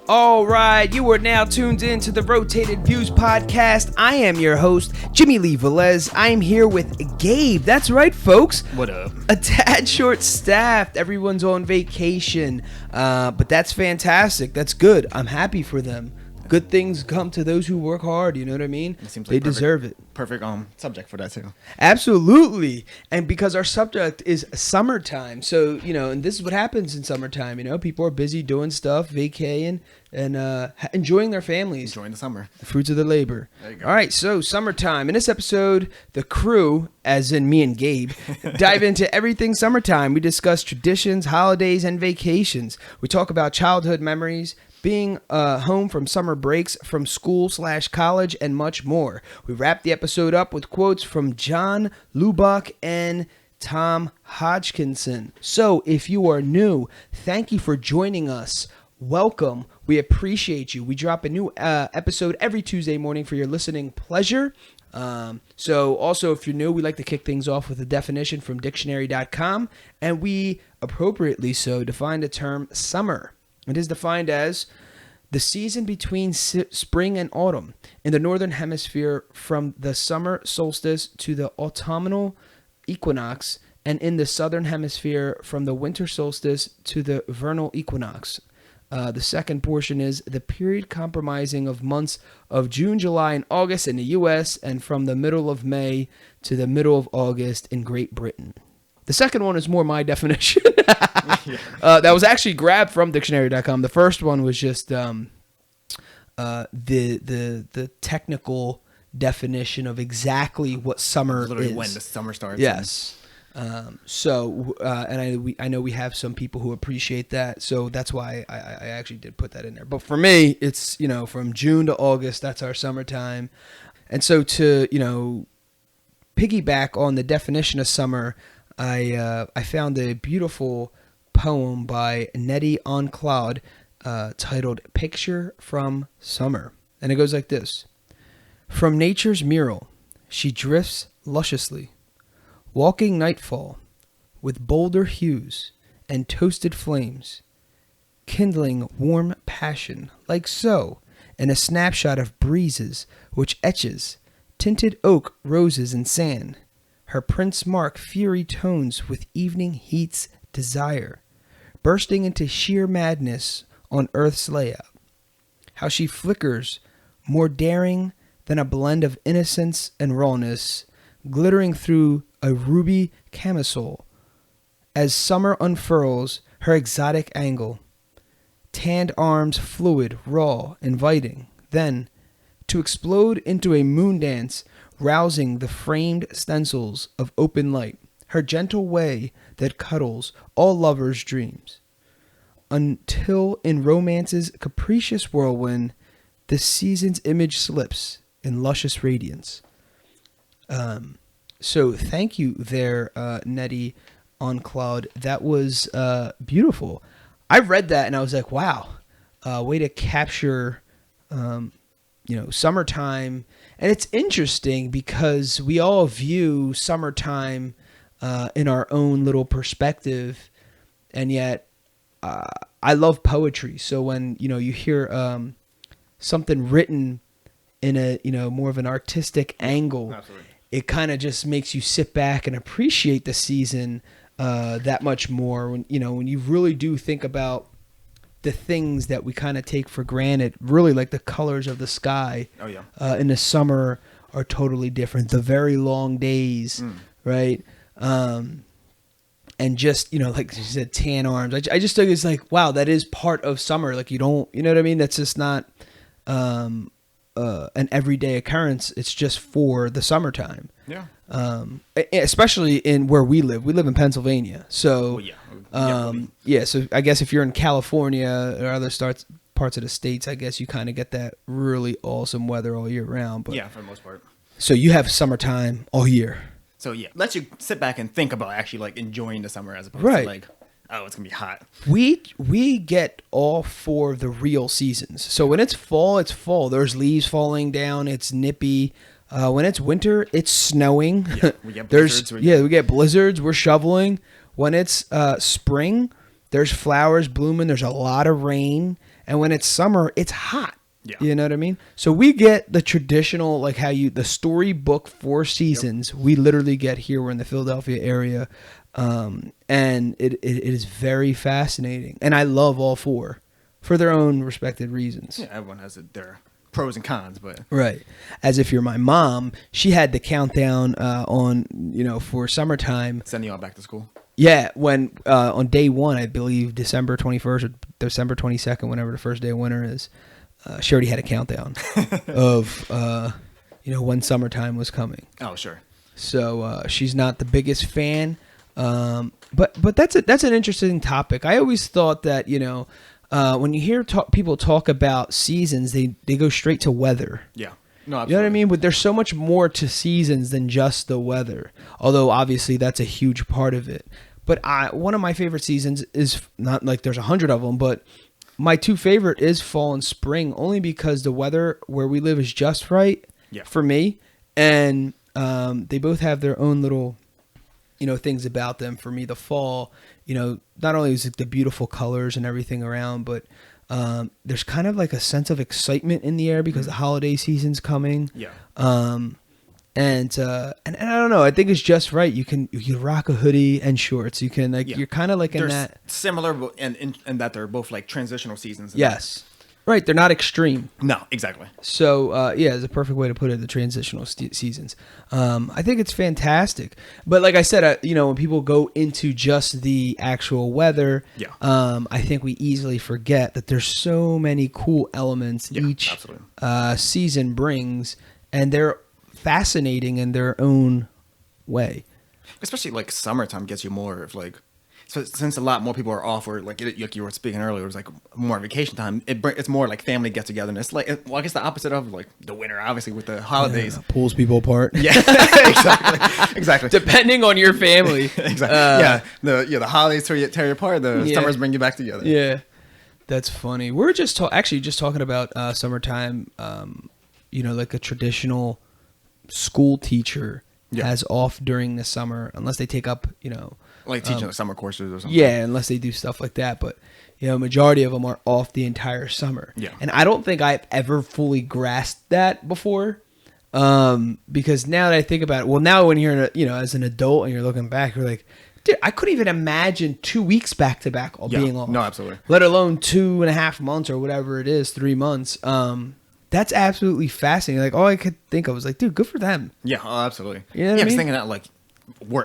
All right, you are now tuned in to the Rotated Views podcast. I am your host, Jimmy Lee Velez. I am here with Gabe. That's right, folks. What up? A tad short-staffed. Everyone's on vacation, but that's fantastic. That's good. I'm happy for them. Good things come to those who work hard. You know what I mean? It seems like they deserve it. Perfect subject for that too. Absolutely. And because our subject is summertime. So, and this is what happens in summertime. People are busy doing stuff, vacating, and enjoying their families. Enjoying the summer. The fruits of their labor. There you go. All right, so summertime. In this episode, the crew, as in me and Gabe, dive into everything summertime. We discuss traditions, holidays, and vacations. We talk about childhood memories, being home from summer breaks from school/college, and much more. We wrap the episode up with quotes from John Lubbock and Tom Hodgkinson. So if you are new, thank you for joining us. Welcome. We appreciate you. We drop a new episode every Tuesday morning for your listening pleasure. So also, if you're new, we like to kick things off with a definition from dictionary.com, and we appropriately so define the term summer. It is defined as the season between spring and autumn in the northern hemisphere, from the summer solstice to the autumnal equinox, and in the southern hemisphere from the winter solstice to the vernal equinox. The second portion is the period comprising of months of June, July, and August in the U.S., and from the middle of May to the middle of August in Great Britain. The second one is more my definition. That was actually grabbed from dictionary.com. The first one was just the technical definition of exactly what summer Literally is. when the summer starts. Yes. And I know we have some people who appreciate that, so that's why I actually did put that in there. But for me, it's from June to August. That's our summertime. And so to piggyback on the definition of summer, I found a beautiful poem by Nettie on Cloud titled "Picture from Summer," and it goes like this: From nature's mural, she drifts lusciously, walking nightfall with bolder hues and toasted flames, kindling warm passion like so in a snapshot of breezes which etches tinted oak, roses, and sand. Her prints mark fury tones with evening heat's desire, bursting into sheer madness on earth's layout. How she flickers, more daring than a blend of innocence and rawness, glittering through a ruby camisole, as summer unfurls her exotic angle. Tanned arms fluid, raw, inviting, then to explode into a moon dance, rousing the framed stencils of open light, her gentle way that cuddles all lovers' dreams. Until in romance's capricious whirlwind, the season's image slips in luscious radiance. So thank you there, Nettie on Cloud. That was beautiful. I read that and I was like, wow, way to capture, summertime. And it's interesting because we all view summertime in our own little perspective, and yet I love poetry. So when you hear something written in a more of an artistic angle, Absolutely. It kind of just makes you sit back and appreciate the season that much more. When you really do think about the things that we kind of take for granted, really like the colors of the sky. Oh yeah. In the summer are totally different. The very long days, right? And just, like you said, tan arms. I just think it's like, wow, that is part of summer. Like you know what I mean? That's just not an everyday occurrence. It's just for the summertime. Yeah. Especially in where we live. We live in Pennsylvania. So, so I guess if you're in California or other parts of the States, I guess you kind of get that really awesome weather all year round. But yeah, for the most part. So you have summertime all year. So yeah, lets you sit back and think about actually like enjoying the summer as opposed to like, oh, it's gonna be hot. We get all four of the real seasons. So when it's fall, it's fall. There's leaves falling down. It's nippy. When it's winter, it's snowing. Yeah, we get blizzards. We get blizzards. We're shoveling. When it's spring, there's flowers blooming. There's a lot of rain. And when it's summer, it's hot. Yeah. You know what I mean? So we get the traditional, like the storybook 4 seasons, we literally get here. We're in the Philadelphia area. And it is very fascinating. And I love all 4 for their own respected reasons. Yeah, everyone has their pros and cons, but right. As if you're my mom, she had the countdown on, for summertime. Sending you all back to school. Yeah, when on day 1, I believe December 21st or December 22nd, whenever the first day of winter is, she already had a countdown of when summertime was coming. Oh, sure. So she's not the biggest fan, but that's an interesting topic. I always thought that when you hear people talk about seasons, they go straight to weather. Yeah. No, absolutely. You know what I mean? But there's so much more to seasons than just the weather. Although obviously that's a huge part of it. But one of my favorite seasons is not like there's 100 of them, but my 2 favorite is fall and spring, only because the weather where we live is just right for me, and they both have their own little things about them. For me, the fall, not only is it the beautiful colors and everything around, but there's kind of like a sense of excitement in the air because the holiday season's coming. Yeah. And I don't know. I think it's just right. You can rock a hoodie and shorts. You can you're kind of like in that similar, and that they're both like transitional seasons. Yes. Right, they're not extreme. No, exactly. So, it's a perfect way to put it, the transitional seasons. I think it's fantastic. But like I said, when people go into just the actual weather, I think we easily forget that there's so many cool elements each season brings, and they're fascinating in their own way. Especially like summertime gets you more of like, so since a lot more people are off, or like you were speaking earlier, it was like more vacation time. It's more like family get together, and it's like, well, I guess the opposite of like the winter, obviously with the holidays, pulls people apart. Yeah, exactly. Depending on your family, exactly. The holidays tear you apart. The summers bring you back together. Yeah, that's funny. We're just talking about summertime. Like a traditional school teacher has off during the summer, unless they take up like teaching summer courses or something. Yeah, unless they do stuff like that. But, majority of them are off the entire summer. Yeah. And I don't think I've ever fully grasped that before. Because now that I think about it, well, now when you're, as an adult and you're looking back, you're like, dude, I couldn't even imagine 2 weeks back to back being off. No, absolutely. Let alone 2.5 months or whatever it is, 3 months. That's absolutely fascinating. Like, all I could think of was like, dude, good for them. Yeah, absolutely. You know what I mean? Thinking that like,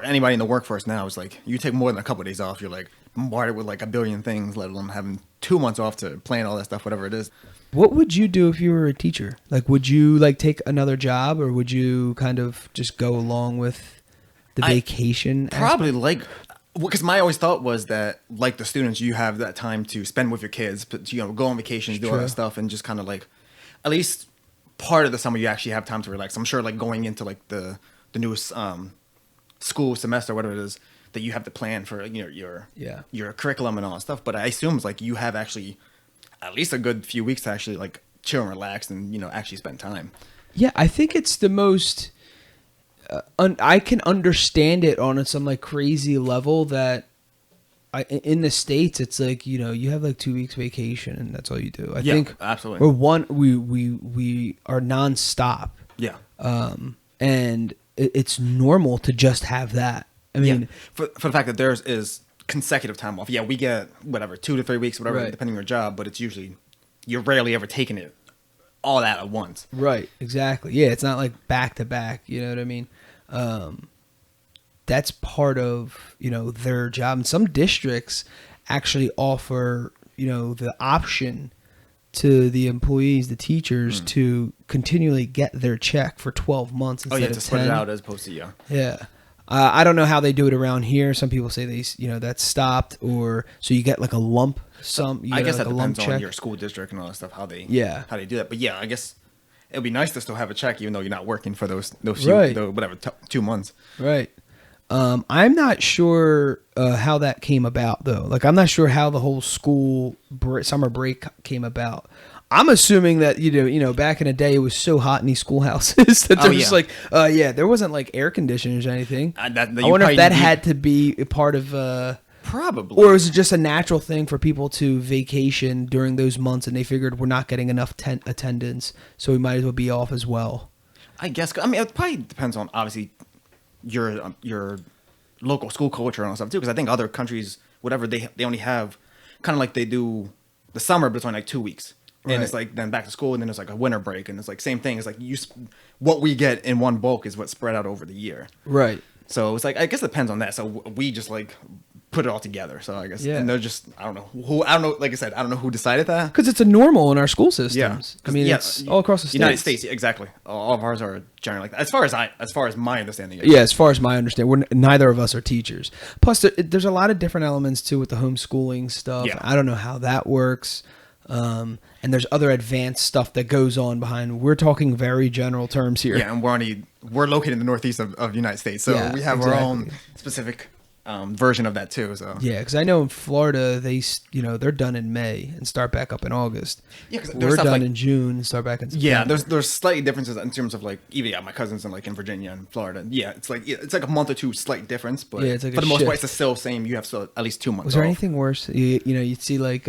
anybody in the workforce now is like, you take more than a couple of days off, you're like bombarded with like a billion things, let alone having 2 months off to plan all that stuff, whatever it is. What would you do if you were a teacher? Like, would you like take another job, or would you kind of just go along with the vacation? Probably because my always thought was that like the students, you have that time to spend with your kids, but go on vacations, do all that stuff, and just kind of like, at least part of the summer you actually have time to relax. I'm sure like going into like the newest school semester, whatever it is, that you have to plan for your curriculum and all that stuff. But I assume it's like you have actually at least a good few weeks to actually like chill and relax and actually spend time. Yeah, I think it's the most I can understand it on some like crazy level that in the States it's like you have like 2 weeks vacation and that's all you do. I think absolutely. We are nonstop. Yeah. And it's normal to just have that. I mean, for the fact that theirs is consecutive time off. Yeah, we get whatever 2 to 3 weeks, whatever, depending on your job. But it's usually you're rarely ever taking it all that at once. Right. Exactly. Yeah, it's not like back to back. You know what I mean? That's part of their job. And some districts actually offer the option to the employees, the teachers, to continually get their check for 12 months instead of 10. To spread it out as opposed to Yeah. I don't know how they do it around here. Some people say that's stopped, or so you get like a lump sum. I guess that depends on your school district and all that stuff, how they do that. But yeah, I guess it'd be nice to still have a check even though you're not working for those few, 2 months. Right. I'm not sure how that came about though. Like I'm not sure how the whole school summer break came about. I'm assuming that back in the day it was so hot in these schoolhouses that they're just like, there wasn't like air conditioners or anything. I wonder if that had to be a part of. Probably. Or was it just a natural thing for people to vacation during those months, and they figured we're not getting enough attendance, so we might as well be off as well? I guess. I mean, it probably depends on obviously your local school culture and all stuff too. Because I think other countries, whatever they only have, kind of like they do the summer, but it's only like 2 weeks, and it's like then back to school, and then there's like a winter break, and it's like same thing. It's like what we get in one bulk is what's spread out over the year. Right. So it's like I guess it depends on that. So we just like put it all together. So I guess, and they're just I don't know. Like I said, I don't know who decided that because it's a normal in our school systems. Yeah, I mean, it's all across the United States. Exactly, all of ours are generally like that. As far as my understanding. Yeah, as far as my understanding, neither of us are teachers. Plus, there's a lot of different elements too with the homeschooling stuff. Yeah. I don't know how that works. And there's other advanced stuff that goes on behind. We're talking very general terms here. Yeah, and we're located in the northeast of the United States, so we have our own specific version of that too. So yeah, because I know in Florida they're done in May and start back up in August. Yeah, because we're done in June and start back in September. Yeah, there's slightly differences in terms of like even my cousins in Virginia and Florida. Yeah, it's like a month or two slight difference, but it's like for the most part it's the still same. You have still at least 2 months. Was there anything worse? You'd see like.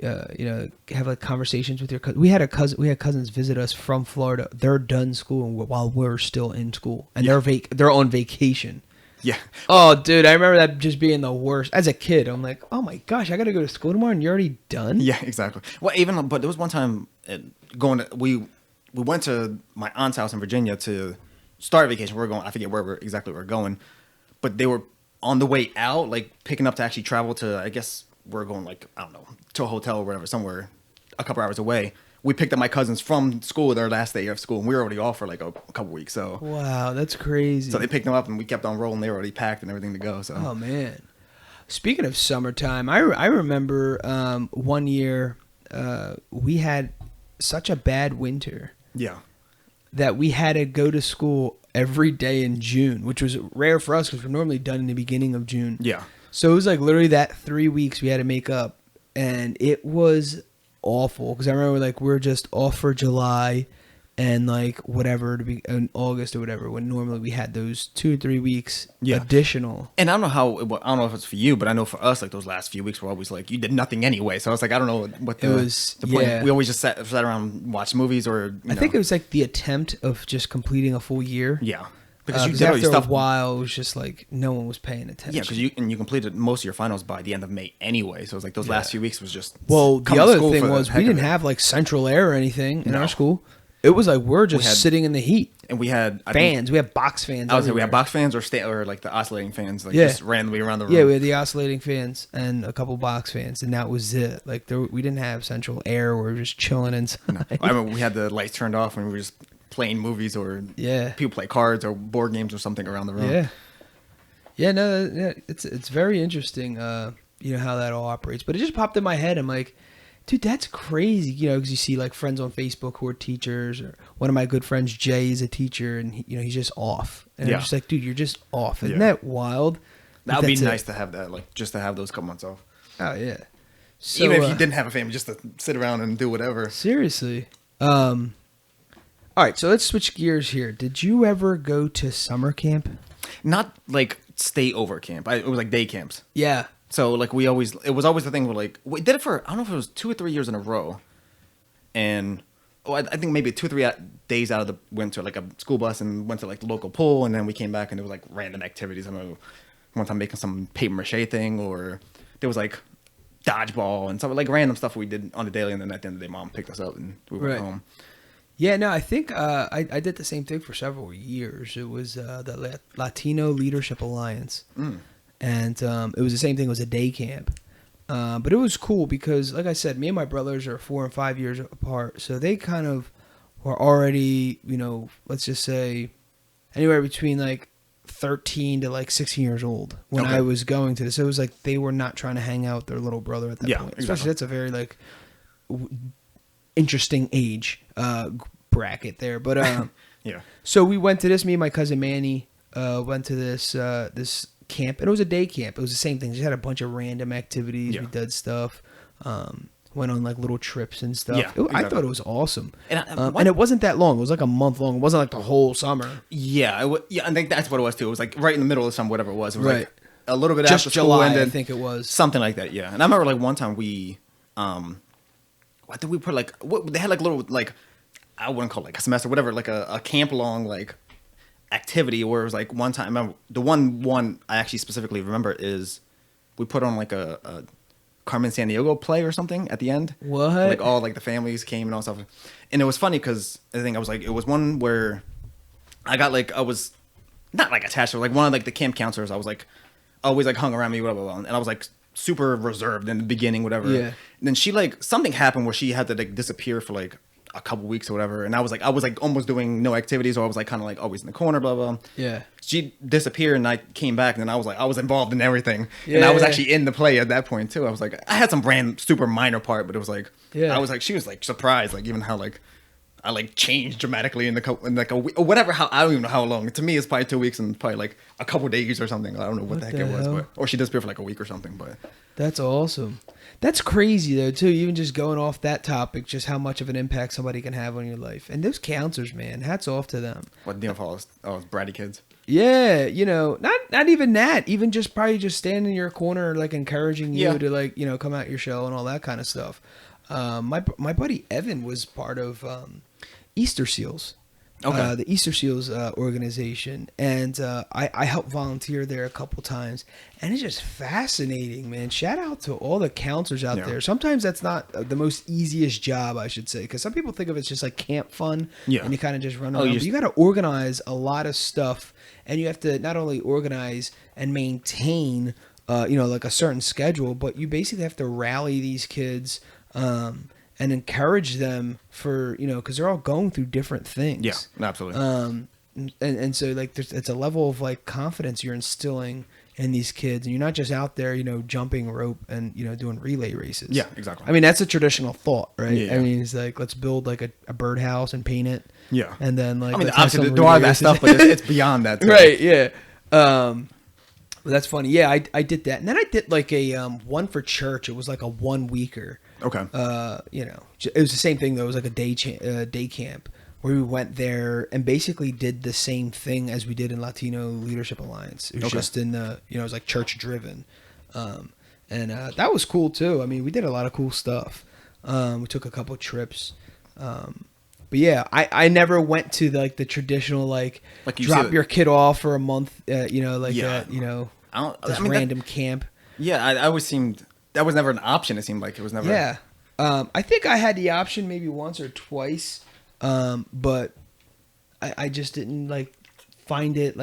Have like conversations with your cousin. We had cousins visit us from Florida. They're done school while we're still in school, and they're on vacation. Yeah. Oh, dude, I remember that just being the worst. As a kid, I'm like, oh my gosh, I got to go to school tomorrow, and you're already done. Yeah, exactly. Well, but there was one time we went to my aunt's house in Virginia to start vacation. I forget where exactly we're going, but they were on the way out, like picking up to actually travel to. I guess we're going like I don't know. To a hotel or whatever, somewhere a couple hours away. We picked up my cousins from school, their last day of school, and we were already off for like a couple weeks. So wow, that's crazy. So they picked them up, and we kept on rolling. They were already packed and everything to go. So oh man, speaking of summertime, I remember one year we had such a bad winter. Yeah, that we had to go to school every day in June, which was rare for us because we're normally done in the beginning of June. Yeah, so it was like literally that 3 weeks we had to make up. And it was awful because I remember like we're just off for July and like whatever to be in August or whatever when normally we had those 2 or 3 weeks additional. And I don't know if it's for you, but I know for us like those last few weeks were always like you did nothing anyway. So I was like I don't know what the point. Yeah. We always just sat around and watched movies or. I think it was like the attempt of just completing a full year. Yeah. Because you did after a while, it was just like no one was paying attention. Yeah, because you completed most of your finals by the end of May anyway. So it was like those last few weeks was just. Well, the other thing was we didn't have like central air or anything in our school. It was like we're just sitting in the heat. And we had fans. We had box fans. I would say we had box fans or like the oscillating fans, like just randomly around the room. Yeah, we had the oscillating fans and a couple box fans, and that was it. Like we didn't have central air. We were just chilling inside. No. I remember we had the lights turned off when we were just playing movies or people play cards or board games or something around the room. It's very interesting how that all operates, but it just popped in my head. I'm like, dude, that's crazy, because you see like friends on Facebook who are teachers, or one of my good friends Jay is a teacher, and he's just off, and I'm just like, dude, you're just off. Isn't that wild? That would be nice to have that, like just to have those couple months off. Oh yeah. So, even if you didn't have a family, just to sit around and do whatever. Seriously. All right, so let's switch gears here. Did you ever go to summer camp? Not like stay over camp. It was like day camps. Yeah. So like it was always the thing where like we did it for I don't know if it was 2 or 3 years in a row, and I think maybe 2 or 3 days out of the winter, like a school bus and went to like the local pool, and then we came back and there was like random activities. I remember one time making some paper mache thing, or there was like dodgeball and stuff like random stuff we did on the daily, and then at the end of the day, mom picked us up and we went home. Yeah, no, I think I did the same thing for several years. It was the Latino Leadership Alliance, and it was the same thing. It was a day camp, but it was cool because, like I said, me and my brothers are 4 and 5 years apart, so they kind of were already, let's just say, anywhere between like 13 to like 16 years old when I was going to this. So it was like they were not trying to hang out with their little brother at that point. Especially that's a very like interesting age bracket there, but so we went to this. Me and my cousin Manny went to this camp, and it was a day camp. It was the same thing. Just had a bunch of random activities. We did stuff. went on like little trips and stuff. Yeah, I exactly. thought it was awesome. And And it wasn't that long. It was like a month long. It wasn't like the whole summer. Yeah, yeah, I think that's what it was too. It was like right in the middle of summer, whatever it was. It was Right. like a little bit Just after school July, ended, I think it was. something like that. Yeah, and I remember like one time what did we put like they had like little like I wouldn't call it like a semester, whatever, like a camp long like activity where it was like one time. I remember the one I actually specifically remember is we put on like a Carmen Sandiego play or something at the end. What? Like all like the families came and all stuff, and it was funny because I think I was like it was one where I was not like attached to like one of like the camp counselors. I was like always like hung around me, blah blah blah, and I was like super reserved in the beginning, whatever. Yeah. And then she like something happened where she had to like disappear for like a couple weeks or whatever, and I was like almost doing no activities, or I was like kind of like always in the corner, blah blah. Yeah. She disappeared, and I came back, and then I was involved in everything, Yeah, and I was yeah. actually in the play at that point too. I was like, I had some brand super minor part, but it was like, Yeah. I was like, she was like surprised, like even how like I like changed dramatically in like a week, or whatever. How I don't even know how long. To me, it's probably 2 weeks and probably like a couple days or something. I don't know what the heck the it was, hell? but or she disappeared for like a week or something. But That's awesome. That's crazy though too. Even just going off that topic, just how much of an impact somebody can have on your life. And those counselors, man, hats off to them. what for all those bratty kids? Yeah, not even that. Even just probably just standing in your corner, like encouraging you Yeah. to like come out your shell and all that kind of stuff. My buddy Evan was part of Easter Seals. Okay. The Easter Seals organization, and I helped volunteer there a couple times, and it's just fascinating, man. Shout out to all the counselors out Yeah. there. Sometimes that's not the most easiest job, I should say, because some people think of it as just like camp fun, Yeah. and you kind of just run Oh, around. you But you got to organize a lot of stuff, and you have to not only organize and maintain, like a certain schedule, but you basically have to rally these kids. And encourage them for because they're all going through different things. Yeah, absolutely. And so like it's a level of like confidence you're instilling in these kids, and you're not just out there jumping rope and doing relay races. Yeah, exactly. I mean that's a traditional thought, right? Yeah. I mean it's like let's build like a birdhouse and paint it. Yeah. And then like I mean, let's have obviously some there are relay that races. stuff, but it's beyond that. Too. Right? Yeah. But that's funny. Yeah, I did that, and then I did like a one for church. It was like a 1 weeker. Okay. It was the same thing though. It was like a day camp where we went there and basically did the same thing as we did in Latino Leadership Alliance. It was Okay. just in the it was like church driven, and that was cool too. I mean, we did a lot of cool stuff. We took a couple trips. But yeah, I never went to the traditional like you drop said- your kid off for a month, Yeah. this random camp. Yeah, I always seemed that was never an option. It seemed like it was never. Yeah. I think I had the option maybe once or twice, but I just didn't find it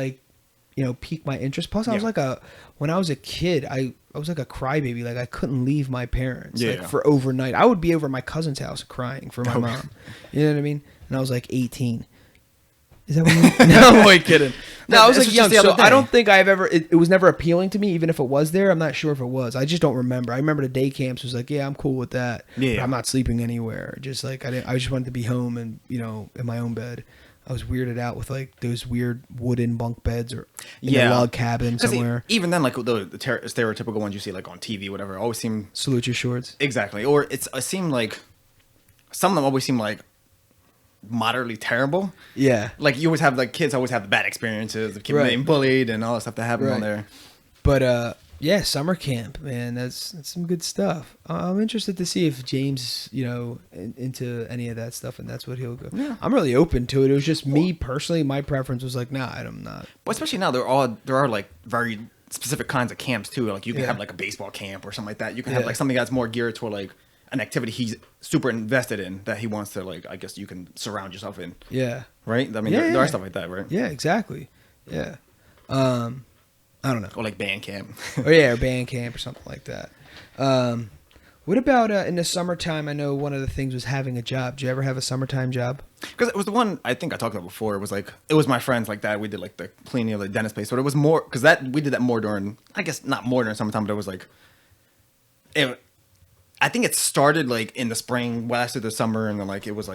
pique my interest. Plus, I was Yeah. when I was a kid, I was like a crybaby. Like I couldn't leave my parents Yeah. for overnight. I would be over at my cousin's house crying for my Okay. mom. You know what I mean? And I was like 18. Is that what you No, I'm only kidding. No, I was This like was young, just the so other I day. don't think I've ever. It was never appealing to me, even if it was there. I'm not sure if it was. I just don't remember. I remember the day camps was like, yeah, I'm cool with that. Yeah. But I'm not sleeping anywhere. Just like I just wanted to be home and in my own bed. I was weirded out with those weird wooden bunk beds or in a log cabin 'Cause somewhere. Even then, the stereotypical ones you see on TV, whatever, always seem Salute your shorts. exactly, or it seemed like some of them always seem like moderately terrible. Yeah, Like you always have kids always have the bad experiences of kids Right. being bullied and all that stuff that happens on Right. there. but yeah, summer camp, man, that's some good stuff. I'm interested to see if James, into any of that stuff, and that's what he'll go. Yeah. I'm really open to it. It was just me personally. My preference was like, nah, I'm not. But especially now, there are like very specific kinds of camps too. Like you can Yeah. have like a baseball camp or something like that. You can Yeah. have like something that's more geared toward like an activity he's super invested in that he wants to I guess you can surround yourself in. Yeah, Right? I mean, Yeah, there yeah. are stuff like that, right? yeah, exactly. Yeah, I don't know. Or like band camp. Or yeah, or band camp or something like that. What about in the summertime? I know one of the things was having a job. Did you ever have a summertime job? Because it was the one I think I talked about before. It was my friends like that. We did the cleaning of the dentist place. So it was more because we did that more during, I guess not more during summertime, but it was I think it started in the spring, lasted the summer, and then it was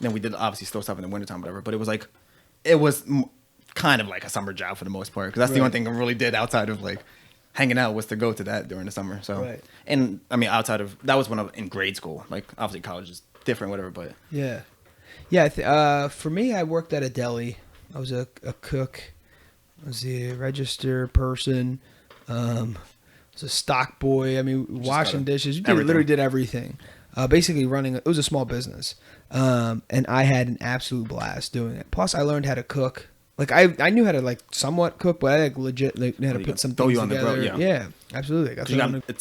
then we did obviously still stuff in the wintertime, whatever. But it was kind of like a summer job for the most part because that's the Right. only thing I really did outside of hanging out was to go to that during the summer. So, Right. and I mean, outside of that was when I was in grade school. Like obviously college is different, whatever. But Yeah. For me, I worked at a deli. I was a cook. I was a register person. I was a stock boy. I mean, washing dishes. Literally did everything. Basically running. It was a small business. And I had an absolute blast doing it. Plus, I learned how to cook. Like I knew how to like somewhat cook, but I like legit knew how to put some things together. Yeah, absolutely.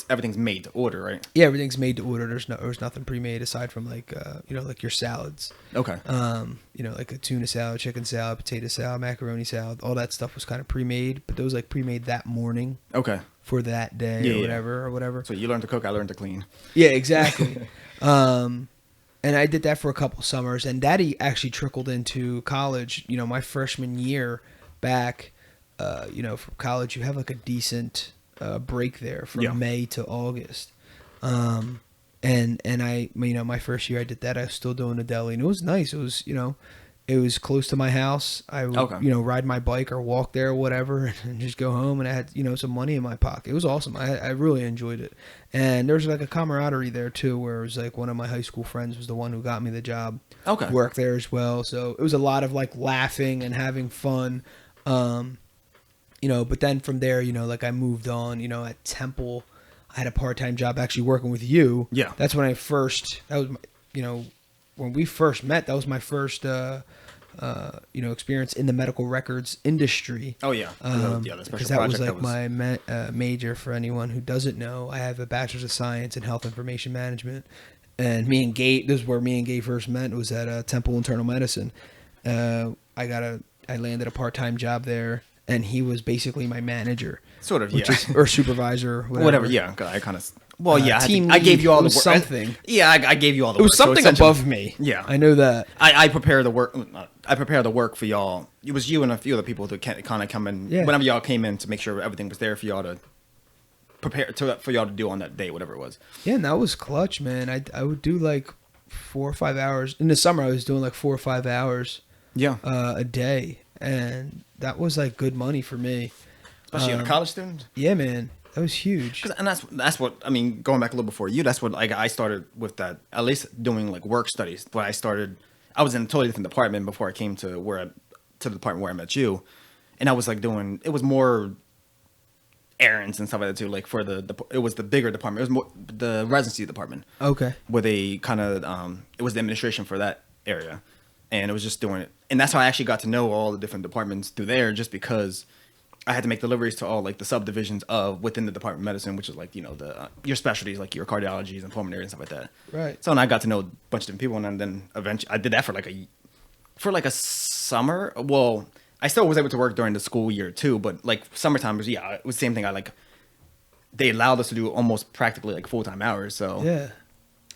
Everything's made to order, right? Yeah, everything's made to order. There's nothing pre-made aside from like like your salads. Okay. Like a tuna salad, chicken salad, potato salad, macaroni salad. All that stuff was kind of pre-made, but those like pre-made that morning. Okay. For that day or whatever. So you learned to cook, I learned to clean. Yeah, exactly. And I did that for a couple summers, and that actually trickled into college. My freshman year back, from college, you have like a decent break there from May to August. And I, my first year I did that. I was still doing the deli, and it was nice. It was, it was close to my house. I would, ride my bike or walk there or whatever and just go home. And I had, some money in my pocket. It was awesome. I really enjoyed it. And there was like a camaraderie there too, where it was like one of my high school friends was the one who got me the job. Okay. Worked there as well. So it was a lot of like laughing and having fun. But then from there, like I moved on, at Temple, I had a part-time job actually working with you. Yeah. That's when when we first met, that was my first, experience in the medical records industry. Oh yeah, because that was like my major. For anyone who doesn't know, I have a bachelor's of science in health information management, and this is where me and Gabe first met. It was at Temple Internal Medicine. I landed a part-time job there, and he was basically my manager, sort of, or supervisor, whatever. Yeah, I kind of. Well, I gave you all the work. Something. I gave you all the work. It was something above me. Yeah. I know that. I prepare the work. I prepare the work for y'all. It was you and a few other people that kind of come in whenever y'all came in to make sure everything was there for y'all to prepare for y'all to do on that day, whatever it was. Yeah, and that was clutch, man. I would do like 4 or 5 hours. In the summer, I was doing like 4 or 5 hours a day. And that was like good money for me. Especially as a college student? Yeah, man. That was huge. And that's what I mean. Going back a little before you, that's what I started with that. At least doing like work studies. But I was in a totally different department before I came to the department where I met you, and I was like it was more errands and stuff like that too. Like for it was the bigger department. It was more the residency department. Okay. Where they kind of it was the administration for that area, and it was just doing it. And that's how I actually got to know all the different departments through there, just because I had to make deliveries to all like the subdivisions within the Department of Medicine, which is like, your specialties, like your cardiologies and pulmonary and stuff like that. Right. So, and I got to know a bunch of different people, and then eventually I did that for like a summer. Well, I still was able to work during the school year too, but like summertime was, it was the same thing. They allowed us to do almost practically like full-time hours. So yeah.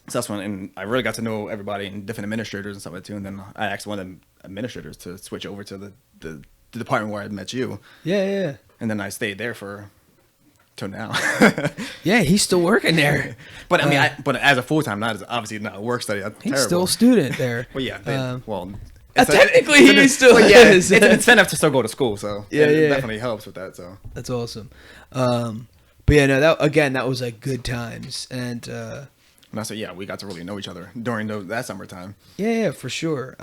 So that's when, and I really got to know everybody and different administrators and stuff like that too. And then I asked one of the administrators to switch over to the department where I met you. Yeah. And then I stayed there till now. Yeah, he's still working there. But I mean, but as a full-time, obviously not a work study. That's he's terrible. still a student there. Well, yeah. Technically, he still is. It's an incentive to still go to school, so it definitely helps with that. So that's awesome. But yeah, no, that was like good times, and so we got to really know each other during that summertime. Yeah, for sure.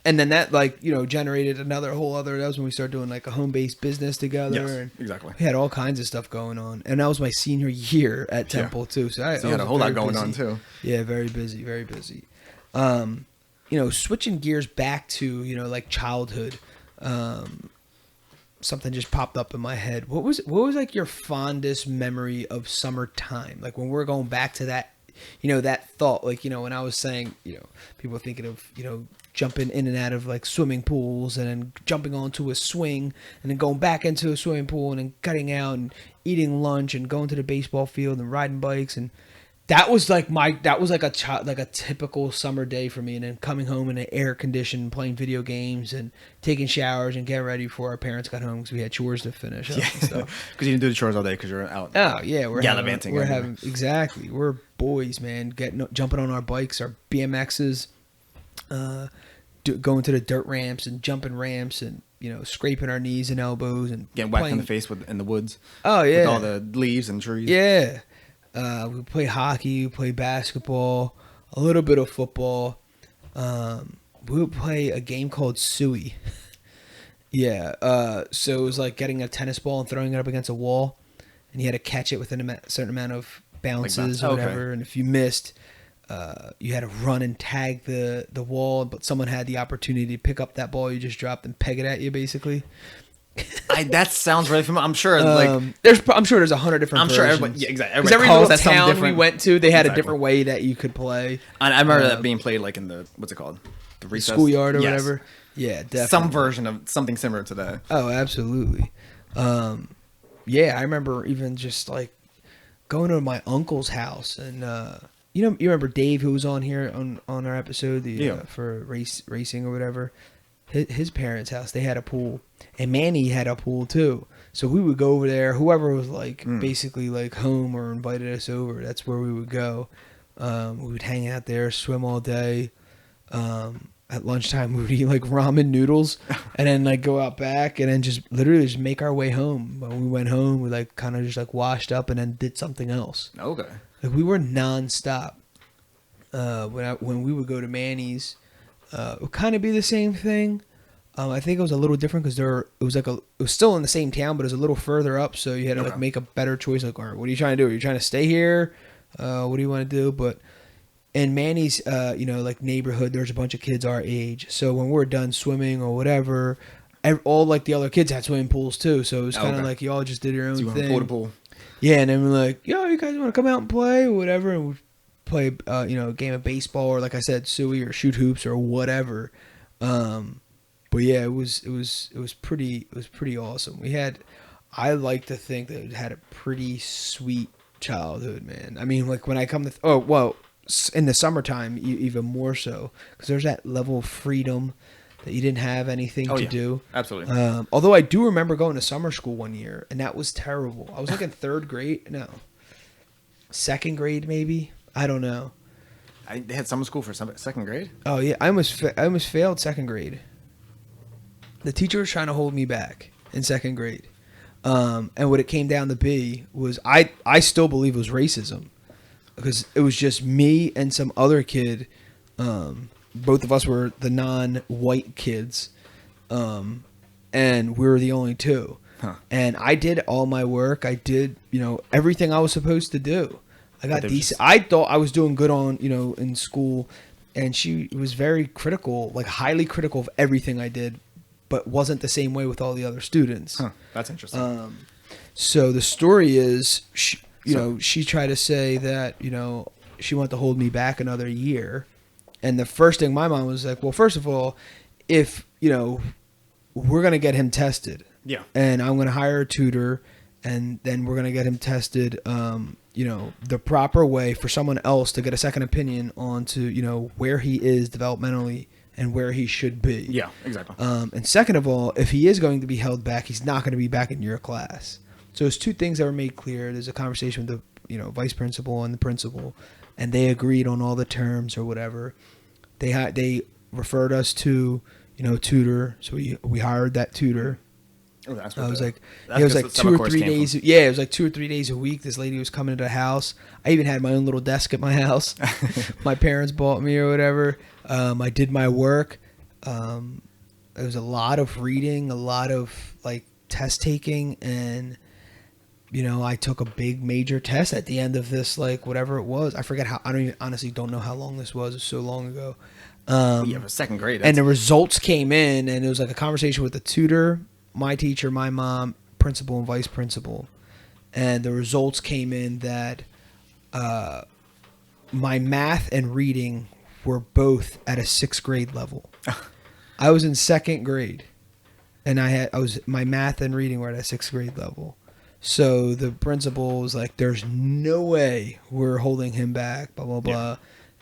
And then that generated another whole other. That was when we started doing like a home-based business together. Yes, and exactly. We had all kinds of stuff going on, and that was my senior year at Temple too. So I had a whole lot going on too. Yeah, very busy, very busy. Switching gears back to like childhood. Something just popped up in my head. What was like your fondest memory of summertime? Like when we're going back to that, that thought, like, when I was saying, people thinking of, jumping in and out of like swimming pools and then jumping onto a swing and then going back into a swimming pool and then cutting out and eating lunch and going to the baseball field and riding bikes. And that was like a typical summer day for me. And then coming home in an air conditioned, playing video games and taking showers and getting ready before our parents got home because we had chores to finish up and stuff. Because you didn't do the chores all day because you're out. Oh yeah, we're gallivanting. Exactly. We're boys, man. Jumping on our bikes, our BMXs, going to the dirt ramps and jumping ramps and scraping our knees and elbows and getting whacked in the face in the woods. Oh yeah, with all the leaves and trees. Yeah, we play hockey, we play basketball, a little bit of football. We would play a game called Suey. Yeah, so it was like getting a tennis ball and throwing it up against a wall, and you had to catch it within a certain amount of bounces or whatever. Okay. And if you missed, you had to run and tag the wall, but someone had the opportunity to pick up that ball you just dropped and peg it at you, basically. That sounds really familiar. I'm sure, I'm sure there's 100 different. I'm versions. sure everybody, exactly. Because every little town we went to, they had a different way that you could play. I remember that being played like in the what's it called, the schoolyard or whatever. Yeah, definitely. Some version of something similar to that. Oh, absolutely. Yeah, I remember even just like going to my uncle's house, and you remember Dave, who was on here on our episode, for racing or whatever. His parents' house, they had a pool, and Manny had a pool too. So we would go over there. Whoever was like basically like home or invited us over, that's where we would go. We would hang out there, swim all day. At lunchtime, we would eat like ramen noodles, and then like go out back, and then just literally just make our way home. When we went home, we like kind of just like washed up and then did something else. Okay. Like we were nonstop. When we would go to Manny's, it would kind of be the same thing. I think it was a little different because it was still in the same town, but it was a little further up, so you had to like make a better choice. Like, all right, what are you trying to do? Are you trying to stay here? What do you want to do? But in Manny's, like neighborhood, there's a bunch of kids our age. So when we're done swimming or whatever, all like the other kids had swimming pools too. So it was kind of like you all just did your own thing. Pool to pool. Yeah, and then we're like, yo, you guys want to come out and play or whatever? And we play, a game of baseball or like I said, suey or shoot hoops or whatever. But yeah, it was pretty awesome. I like to think that it had a pretty sweet childhood, man. I mean, like when I come to, in the summertime, even more so, because there's that level of freedom that you didn't have anything to do. Absolutely. Although I do remember going to summer school one year, and that was terrible. I was like in third grade. No. Second grade, maybe? I don't know. They had summer school for second grade? Oh, yeah. I almost failed second grade. The teacher was trying to hold me back in second grade. And what it came down to be was I still believe it was racism. Because it was just me and some other kid. Both of us were the non-white kids. And we were the only two. Huh. And I did all my work. I did, everything I was supposed to do. I got decent. I thought I was doing good on, in school. And she was very critical, like highly critical of everything I did, but wasn't the same way with all the other students. Huh. That's interesting. So the story is, she tried to say that, she wanted to hold me back another year. And the first thing my mom was like, well, first of all, if, we're going to get him tested. Yeah. And I'm going to hire a tutor, and then we're going to get him tested, the proper way for someone else to get a second opinion on to, where he is developmentally and where he should be. Yeah, exactly. And second of all, if he is going to be held back, he's not going to be back in your class. So there's two things that were made clear. There's a conversation with the vice principal and the principal, and they agreed on all the terms or whatever. They referred us to tutor, so we hired that tutor. Oh, that's it was like 2 or 3 days. Yeah, it was like 2 or 3 days a week. This lady was coming to the house. I even had my own little desk at my house. My parents bought me or whatever. I did my work. It was a lot of reading, a lot of like test taking, and I took a big major test at the end of this, like whatever it was. I forget how. Honestly don't know how long this was. It was so long ago. For second grade. And the results came in, and it was like a conversation with the tutor, my teacher, my mom, principal, and vice principal. And the results came in that my math and reading were both at a 6th grade level. I was in 2nd grade, and my math and reading were at a 6th grade level. So the principal was like, there's no way we're holding him back, blah, blah, blah.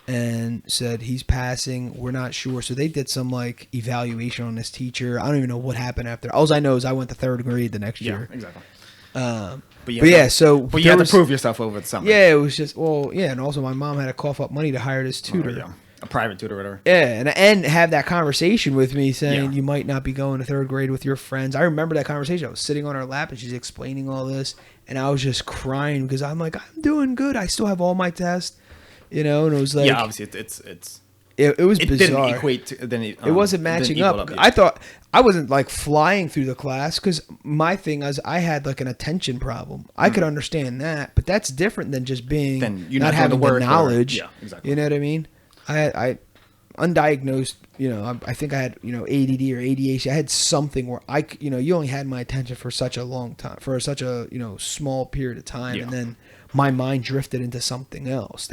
And said he's passing. We're not sure. So they did some like evaluation on this teacher. I don't even know what happened after. All I know is I went to 3rd grade the next year. Yeah, exactly. But you had to prove yourself over the summer. Yeah, it was just, and also my mom had to cough up money to hire this tutor. a private tutor or whatever. Yeah, and have that conversation with me saying Yeah. you might not be going to third grade with your friends. I remember that conversation. I was sitting on her lap and she's explaining all this, and I was just crying because I'm like, I'm doing good. I still have all my tests, and it was like, Yeah, obviously it was it bizarre. didn't equate to. It wasn't matching up. Yeah. I thought I wasn't like flying through the class because my thing was I had like an attention problem. I could understand that, but that's different than just being Then you're not not having doing the the work knowledge. yeah, exactly. You know what I mean? I undiagnosed. I think I had ADD or ADHD. I had something where you only had my attention for such a long time, for such a small period of time, Yeah. and then my mind drifted into something else.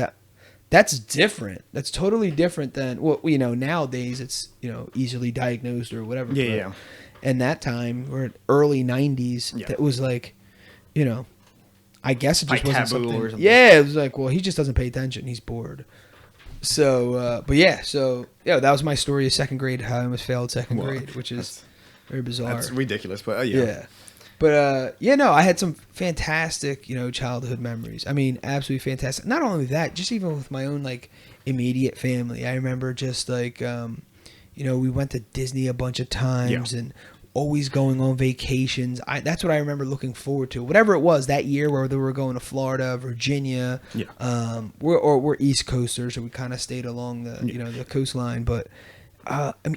That's different. That's totally different than nowadays it's easily diagnosed or whatever. Yeah, But yeah. in that time, we're in early '90s. Yeah. That was like, I guess it just Like wasn't taboo something. or something. Yeah, it was like, well, he just doesn't pay attention. He's bored. So, that was my story of second grade. How I almost failed second Well, grade, which is very bizarre. That's ridiculous, but yeah. Yeah. But I had some fantastic, childhood memories. I mean, absolutely fantastic. Not only that, just even with my own like immediate family. I remember just like we went to Disney a bunch of times and always going on vacations. That's what I remember looking forward to. Whatever it was that year, whether we were going to Florida, Virginia, we're East Coasters, so we kind of stayed along the the coastline. But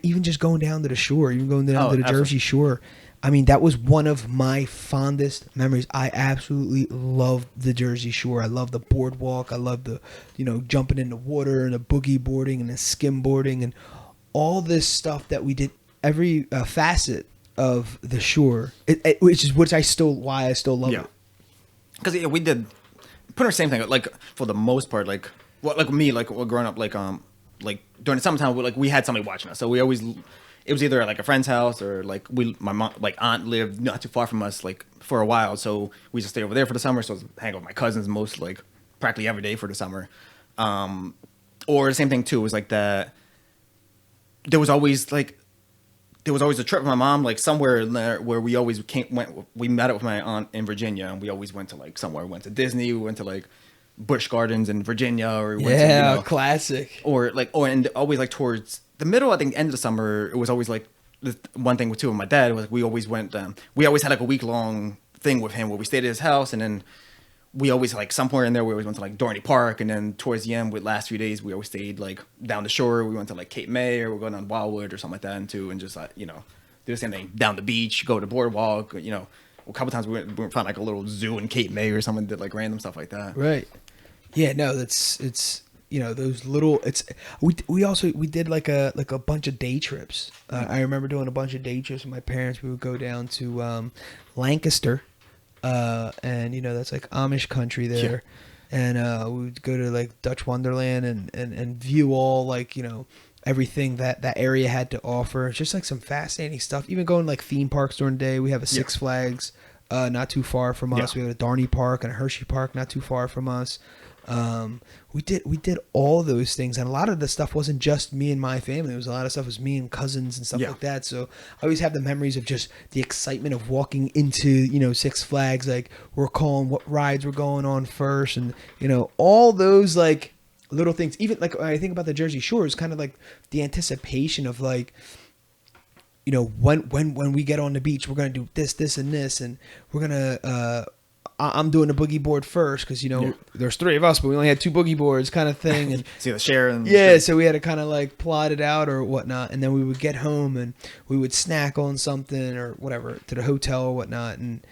even just going down to the shore, even going down to the Jersey Shore. I mean, that was one of my fondest memories. I absolutely loved the Jersey Shore. I love the boardwalk. I love the, jumping in the water and the boogie boarding and the skim boarding and all this stuff that we did. Every facet of the shore, which I still love it. Because we did pretty much the same thing. Like for the most part, like me, like growing up, like during the summertime, we had somebody watching us, so we always. It was either like a friend's house or like my mom, like aunt lived not too far from us, like for a while. So we just stayed over there for the summer. So I was hanging out with my cousins most like practically every day for the summer. Or the same thing too was like that. There was always a trip with my mom, like somewhere in there where we always we met up with my aunt in Virginia, and we always went to like somewhere. We went to Disney. We went to like Busch Gardens in Virginia, or we went to, classic. And always like towards the middle, I think, end of the summer, it was always like the one thing with my dad was we always went. We always had like a week long thing with him where we stayed at his house, and then we always like somewhere in there we always went to like Dorney Park, and then towards the end, with last few days, we always stayed like down the shore. We went to like Cape May, or we're going on Wildwood or something like that, and just like do the same thing down the beach, go to the boardwalk. A couple times we found like a little zoo in Cape May or something, did like random stuff like that. Right. Yeah. No, it's. Those little we did like a bunch of day trips. I remember doing a bunch of day trips with my parents. We would go down to Lancaster, and that's like Amish country there, and we would go to like Dutch Wonderland and view all like everything that area had to offer. It's just like some fascinating stuff. Even going like theme parks during the day. We have a Six Flags not too far from us. We have a Darney Park and a Hershey Park not too far from us. We did all those things, and a lot of the stuff wasn't just me and my family. It was a lot of stuff was me and cousins and stuff like that. So I always have the memories of just the excitement of walking into Six Flags, like we're calling what rides we're going on first, and all those like little things. Even like when I think about the Jersey Shore, it's kind of like the anticipation of like when we get on the beach, we're gonna do this and this, and we're gonna I'm doing a boogie board first because there's three of us, but we only had two boogie boards, kind of thing. And see the share and so we had to kind of like plot it out or whatnot, and then we would get home and we would snack on something or whatever to the hotel or whatnot, and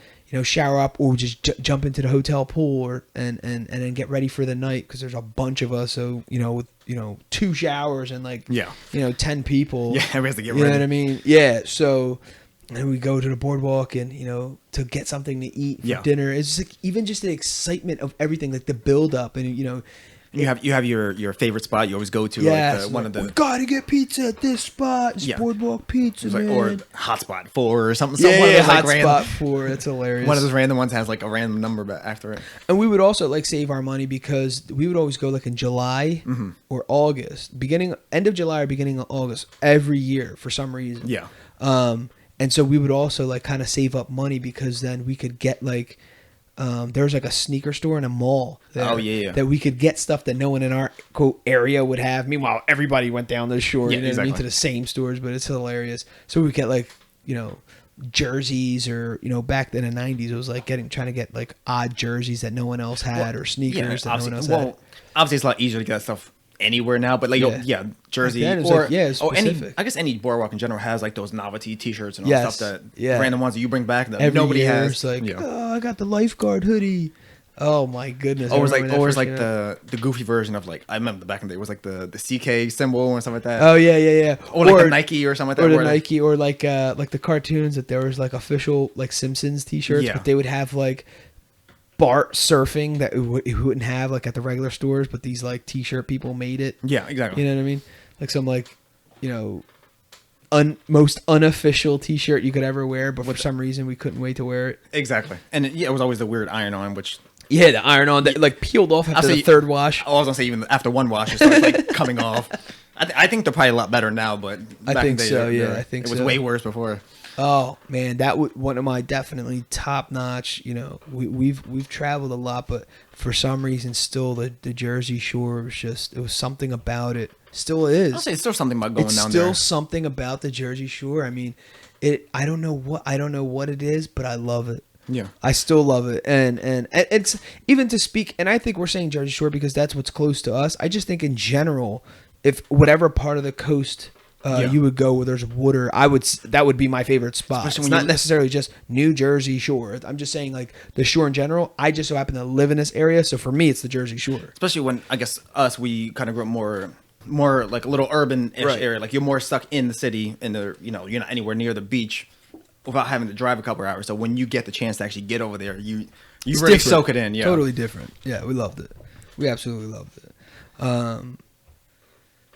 shower up or just jump into the hotel pool and then get ready for the night because there's a bunch of us, so with 2 showers and like 10 people, everybody has to get ready. You know what I mean? So. And we go to the boardwalk and, to get something to eat for dinner. It's just like, even just the excitement of everything, like the build up and, You have your favorite spot you always go to, one of the. We gotta get pizza at this spot. It's Boardwalk Pizza, man. Or Hotspot 4 or something. Hotspot 4. That's hilarious. One of those random ones has like a random number after it. And we would also like save our money because we would always go like in July or August, end of July or beginning of August every year for some reason. Yeah. And so we would also like kind of save up money because then we could get like there was like a sneaker store in a mall there Oh, yeah. that we could get stuff that no one in our quote area would have. Meanwhile, everybody went down to the shore, Yeah, you know what I mean, exactly. to the same stores, but it's hilarious. So we get like, you know, jerseys, or, you know, back in the 90s it was like trying to get like odd jerseys that no one else had, or sneakers that no one else had. Obviously it's a lot easier to get that stuff anywhere now, but like jersey, Back then it was or like, yeah, any, specific. I guess any boardwalk in general has like those novelty T-shirts and all Yes, stuff that yeah. random ones that you bring back that Every nobody year has. it's like, yeah. oh, I got the lifeguard hoodie. Oh my goodness. Or it was like, the the goofy version of like, I remember back in the day, it was like the CK symbol and stuff like that. Oh yeah. Or like the Nike or something like that. Or the where Nike, or like the cartoons that there was like official like Simpsons T-shirts, Yeah. but they would have like Bart surfing that you wouldn't have like at the regular stores, but these like T-shirt people made it. Yeah, exactly. You know what I mean? Like some like, you know, most unofficial T-shirt you could ever wear, but for some reason we couldn't wait to wear it. Exactly. And it was always the weird iron-on, which... Yeah, the iron-on that like peeled off after the third wash. I was going to say even after one wash, it started like coming off. I think they're probably a lot better now, but I back think in the day, so, yeah, I think it was so. way worse before. Oh man, that was one of my definitely top notch. You know, we've traveled a lot, but for some reason, still the Jersey Shore was just, it was something about it. Still is. I'll say it's still something about going It's down still there. something about the Jersey Shore. I mean, I don't know what it is, but I love it. Yeah. I still love it, and it's even to speak. And I think we're saying Jersey Shore because that's what's close to us. I just think in general, if whatever part of the coast you would go where there's water, that would be my favorite spot. Especially It's when not necessarily just New Jersey Shore. I'm just saying like the shore in general. I just so happen to live in this area, so for me, it's the Jersey Shore. Especially when, I guess, we kind of grew up more like a little urban-ish Right. area. Like you're more stuck in the city, you're not anywhere near the beach without having to drive a couple hours. So when you get the chance to actually get over there, you It's really different. soak it in. Yeah. Totally different. Yeah, we loved it. We absolutely loved it.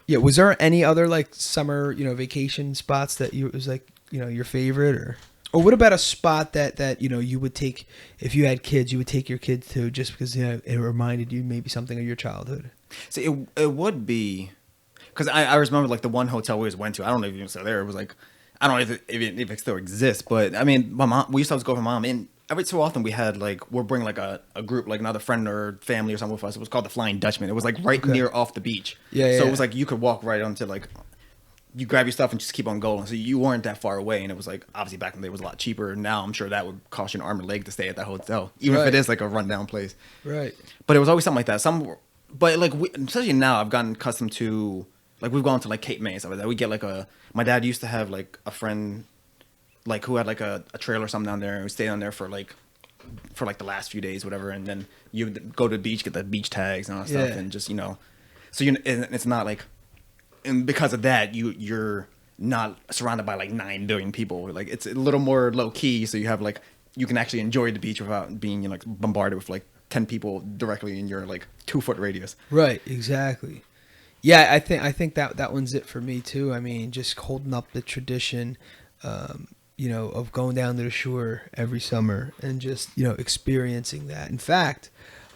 Yeah, was there any other like summer, vacation spots that it was like, your favorite, or what about a spot that you would take if you had kids, you would take your kids to just because it reminded you maybe something of your childhood? So it would be, because I remember like the one hotel we always went to. I don't know if you still there. It was like, I don't know if it still exists, but I mean, my mom, we used to always go with my mom, and every so often we had like, we'll bring like a group, like another friend or family or something with us. It was called the Flying Dutchman. It was like right near off the beach. Yeah. So it was like you could walk right onto like, you grab your stuff and just keep on going. So you weren't that far away, and it was like, obviously back in the day it was a lot cheaper. Now I'm sure that would cost you an arm and a leg to stay at that hotel, even if it is like a rundown place. Right. But it was always something like that. But like, especially now, I've gotten accustomed to, like, we've gone to like Cape May and stuff like that. We get like my dad used to have like a friend, like who had like a trailer or something down there, and we stayed down there for like the last few days, whatever. And then you would go to the beach, get the beach tags and all that stuff, Yeah. and just so and it's not like, and because of that, you're not surrounded by like 9 billion people. Like it's a little more low key, so you have like, you can actually enjoy the beach without being like bombarded with like 10 people directly in your like 2-foot radius. Right, exactly. Yeah, I think that one's it for me too. I mean, just holding up the tradition, of going down to the shore every summer and just experiencing that. In fact,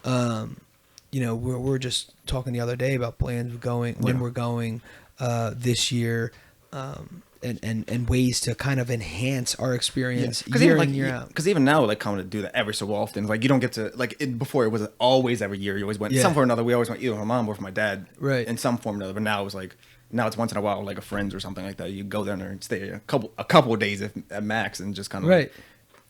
we're just talking the other day about plans of going when we're going this year. And ways to kind of enhance our experience year in, year out. Because even now, like, coming to do that every so often, like, you don't get to, like, before it was always every year. You always went, some form or another, we always went either with my mom or with my dad. Right. In some form or another. But now it was like, now it's once in a while, like a friends or something like that. You go down there and stay a couple of days at max, and just kind of. Right.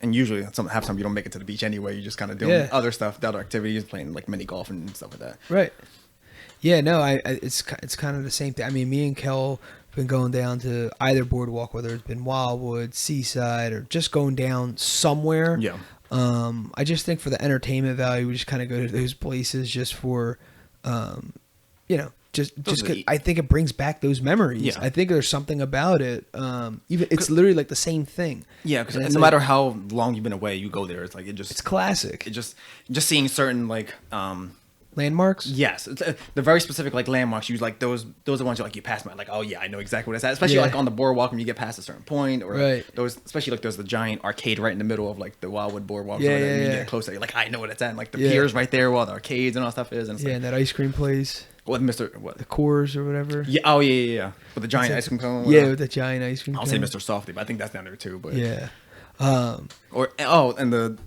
And usually, half the time you don't make it to the beach anyway. You're just kind of doing other stuff, other activities, playing like mini golf and stuff like that. Right. Yeah, no, it's kind of the same thing. I mean, me and Kel been going down to either boardwalk, whether it's been Wildwood, Seaside, or just going down somewhere. Yeah. I just think for the entertainment value, we just kind of go to those places just for, just 'cause I think it brings back those memories. Yeah. I think there's something about it. Even it's literally like the same thing. Yeah, because no like, matter how long you've been away, you go there. It's like it's classic. It just seeing certain like Landmarks. yes, it's, the very specific like landmarks. You like those are the ones you pass by, like, oh yeah, I know exactly what it's at. Especially like on the boardwalk when you get past a certain point, or those, especially like there's the giant arcade right in the middle of like the Wildwood boardwalk. Yeah, and you yeah. get closer, you're like, I know what it's at. And, like the piers right there, while the arcades and all stuff is. And it's And that ice cream place. What The Coors or whatever. Yeah. Oh yeah. With the giant ice cream cone. Yeah, with the giant ice cream I'll cone. say Mr. Softy, but I think that's down there too. But Yeah. and the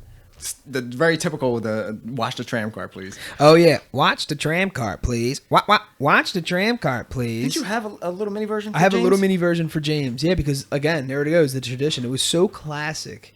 the very typical the watch the tram car, please. Oh yeah, watch the tram cart, please. Watch the tram cart, please. Did you have a little mini version? I have a little mini version for James. Yeah, because again, there it goes, the tradition. It was so classic.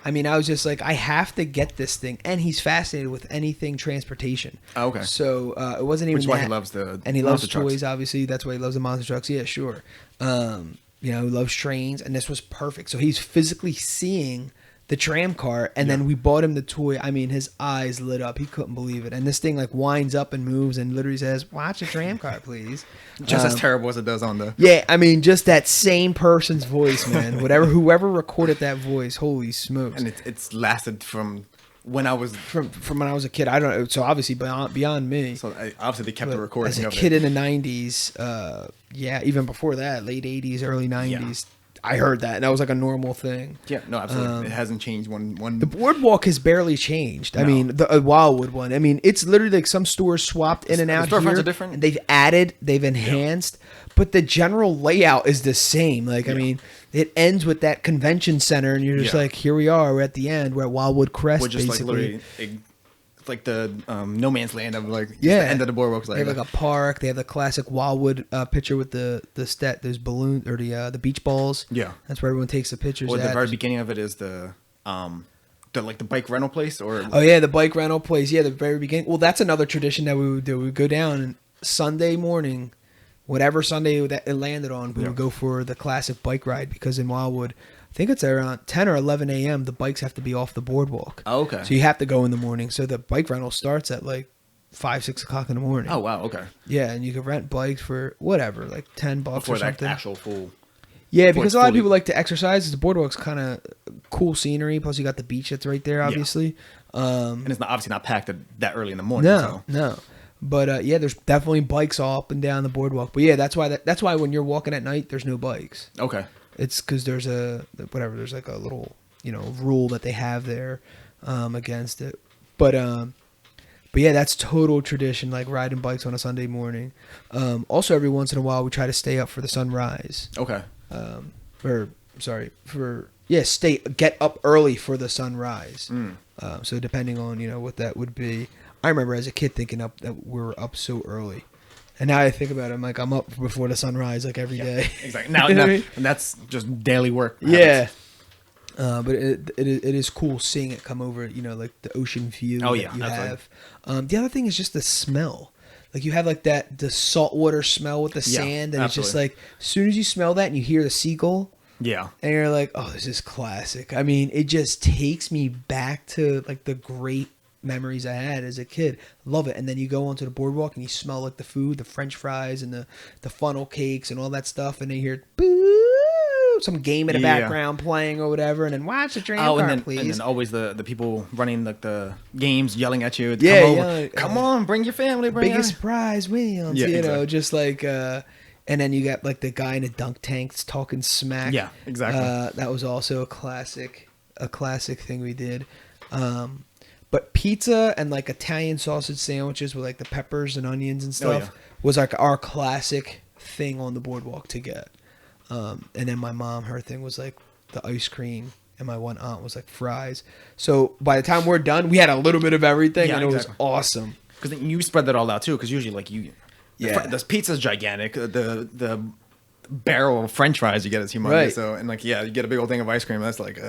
I mean, I was just like, I have to get this thing, and he's fascinated with anything transportation. Oh, okay. So it wasn't even Which is why he loves and he loves trucks. toys. Obviously, that's why he loves the monster trucks. Yeah, sure. He loves trains, and this was perfect. So he's physically seeing the tram car, and then we bought him the toy. I mean, his eyes lit up. He couldn't believe it. And this thing like winds up and moves and literally says, "Watch the tram car, please." Just as terrible as it does on the. Yeah, I mean, just that same person's voice, man. Whoever recorded that voice, holy smokes! And it's lasted from when I was from when I was a kid. I don't know. So obviously beyond me. So obviously they kept the recording as a of kid it. in the '90s, even before that, late '80s, early '90s. I heard that, and that was like a normal thing. Yeah, no, absolutely. It hasn't changed one. The boardwalk has barely changed. No. I mean, the Wildwood one. I mean, it's literally like some stores swapped in and out The storefronts here. are different. And they've enhanced, but the general layout is the same. Like, I mean, it ends with that convention center, and you're just like, here we are. We're at the end. We're at Wildwood Crest, We're just basically. like literally. It's like the no man's land of like the Yeah. end of the boardwalk. They have like a park. They have the classic Wildwood picture with those balloons or the beach balls. Yeah. That's where everyone takes the pictures. Or the at. very beginning of it is the bike rental place or Oh yeah, the bike rental place. Yeah, the very beginning. Well, that's another tradition that we would do. We would go down and Sunday morning, whatever Sunday that it landed on, we would go for the classic bike ride because in Wildwood, I think it's around 10 or 11 a.m. The bikes have to be off the boardwalk. Oh, okay. So you have to go in the morning. So the bike rental starts at like 5, 6 o'clock in the morning. Oh wow, okay. Yeah, and you can rent bikes for whatever, like $10 Before or something. that actual full. Yeah, before because it's a lot of fully- people like to exercise. The boardwalk's kind of cool scenery. Plus, you got the beach that's right there, obviously. And it's obviously not packed that early in the morning. No. But there's definitely bikes all up and down the boardwalk. But yeah, that's why when you're walking at night, there's no bikes. Okay. It's because there's there's like a little rule that they have there against it. But yeah, that's total tradition, like riding bikes on a Sunday morning. Also, every once in a while, we try to stay up for the sunrise. Okay. Get up early for the sunrise. So depending on what that would be. I remember as a kid thinking that we were up so early. And now I think about it, I'm like, I'm up before the sunrise like every day. Exactly. Now, and that's just daily work. Yeah. But it is cool seeing it come over, like the ocean view that you have. The other thing is just the smell. Like you have like the saltwater smell with the sand, and it's just like as soon as you smell that and you hear the seagull, and you're like, oh, this is classic. I mean, it just takes me back to like the great memories I had as a kid. Love it. And then you go onto the boardwalk and you smell like the food, the French fries and the funnel cakes and all that stuff, and then you hear boo, some game in the background playing or whatever, and then watch the tram car, please. And then always the people running like the games yelling at you. Come on, bring your family, biggest prize wins. Exactly. Just like and then you got like the guy in a dunk tank talking smack. Yeah, exactly. That was also a classic thing we did. But pizza and like Italian sausage sandwiches with like the peppers and onions and stuff was like our classic thing on the boardwalk to get. And then my mom, her thing was like the ice cream, and my one aunt was like fries. So by the time we're done, we had a little bit of everything, and it was awesome. Because you spread that all out too. Because usually, like the pizza's gigantic. The barrel of French fries you get is humongous. Right. So you get a big old thing of ice cream. That's like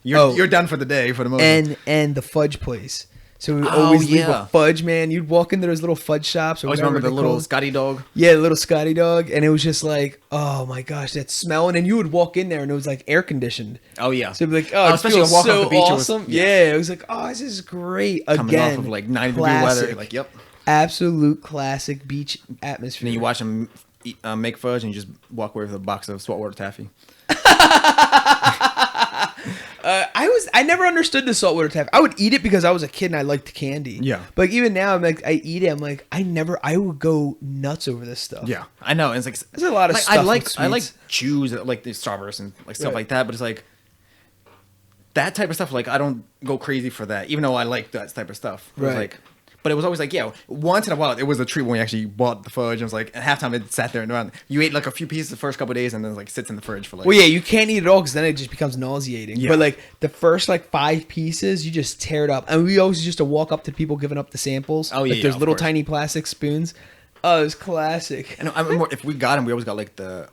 you're done for the day for the most. And the fudge place. So we would always leave a fudge, man. You'd walk into those little fudge shops. I always remember the little Scotty dog. Yeah, the little Scotty dog. And it was just like, oh my gosh, that smell. And then you would walk in there and it was like air conditioned. Oh yeah. So it'd be like, oh, especially walk so off the beach. Awesome. It was like, oh, this is great. Coming off of like 90-degree weather. You're like, yep. Absolute classic beach atmosphere. And then you watch them make fudge and you just walk away with a box of saltwater taffy. I never understood the saltwater taffy. I would eat it because I was a kid and I liked candy. Yeah. But like, even now, I'm like, I eat it. I'm like, I would go nuts over this stuff. Yeah, I know. And it's like there's a lot of stuff. I like chews like the Starburst and like stuff like that. But it's like that type of stuff. Like I don't go crazy for that, even though I like that type of stuff. Right. Like, But it was always like, yeah, once in a while, it was a treat when we actually bought the fudge. And it was like, at halftime, it sat there and you ate like a few pieces the first couple of days and then like sits in the fridge for like. Well, yeah, you can't eat it all because then it just becomes nauseating. Yeah. But like the first like 5 pieces, you just tear it up. And we always used to walk up to people giving up the samples. Oh, yeah. Like those of little course. tiny plastic spoons. Oh, it was classic. And I remember if we got them, we always got like the